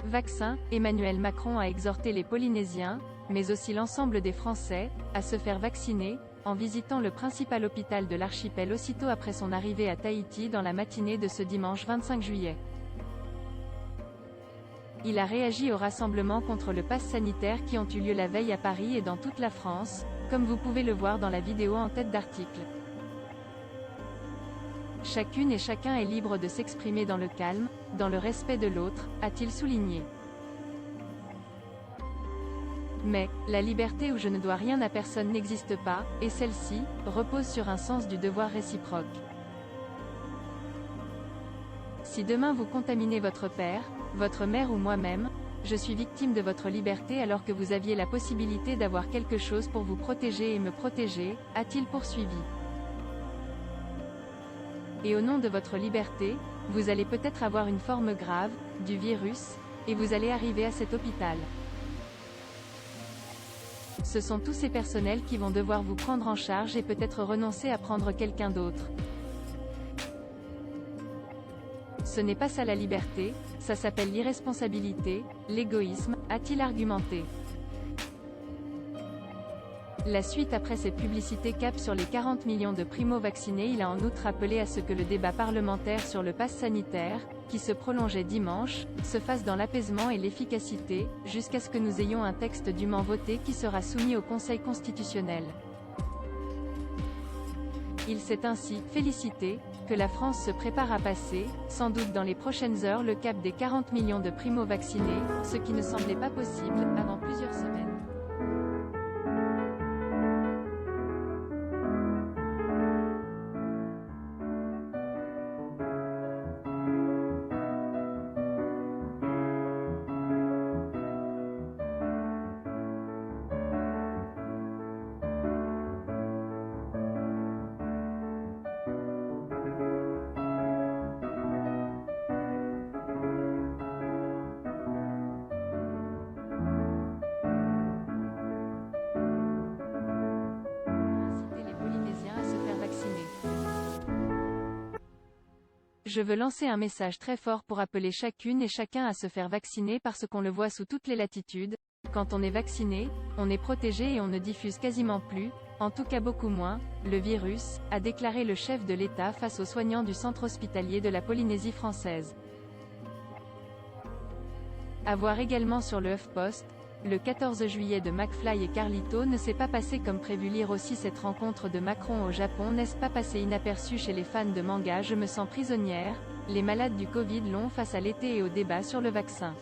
Vaccin, Emmanuel Macron a exhorté les Polynésiens, mais aussi l'ensemble des Français, à se faire vacciner, en visitant le principal hôpital de l'archipel aussitôt après son arrivée à Tahiti dans la matinée de ce dimanche 25 juillet. Il a réagi aux rassemblements contre le pass sanitaire qui ont eu lieu la veille à Paris et dans toute la France, comme vous pouvez le voir dans la vidéo en tête d'article. Chacune et chacun est libre de s'exprimer dans le calme, dans le respect de l'autre, a-t-il souligné. Mais, la liberté où je ne dois rien à personne n'existe pas, et celle-ci, repose sur un sens du devoir réciproque. Si demain vous contaminez votre père, votre mère ou moi-même, je suis victime de votre liberté alors que vous aviez la possibilité d'avoir quelque chose pour vous protéger et me protéger, a-t-il poursuivi. Et au nom de votre liberté, vous allez peut-être avoir une forme grave, du virus, et vous allez arriver à cet hôpital. Ce sont tous ces personnels qui vont devoir vous prendre en charge et peut-être renoncer à prendre quelqu'un d'autre. Ce n'est pas ça la liberté, ça s'appelle l'irresponsabilité, l'égoïsme, a-t-il argumenté. La suite après cette publicité cap sur les 40 millions de primo-vaccinés. Il a en outre appelé à ce que le débat parlementaire sur le pass sanitaire, qui se prolongeait dimanche, se fasse dans l'apaisement et l'efficacité, jusqu'à ce que nous ayons un texte dûment voté qui sera soumis au Conseil constitutionnel. Il s'est ainsi félicité que la France se prépare à passer, sans doute dans les prochaines heures, le cap des 40 millions de primo-vaccinés, ce qui ne semblait pas possible avant plusieurs semaines. Je veux lancer un message très fort pour appeler chacune et chacun à se faire vacciner parce qu'on le voit sous toutes les latitudes, quand on est vacciné, on est protégé et on ne diffuse quasiment plus, en tout cas beaucoup moins, le virus, a déclaré le chef de l'État face aux soignants du centre hospitalier de la Polynésie française. À voir également sur le HuffPost, le 14 juillet de McFly et Carlito ne s'est pas passé comme prévu. Lire aussi cette rencontre de Macron au Japon n'est pas passée inaperçue chez les fans de manga. Je me sens prisonnière, les malades du Covid long face à l'été et au débat sur le vaccin.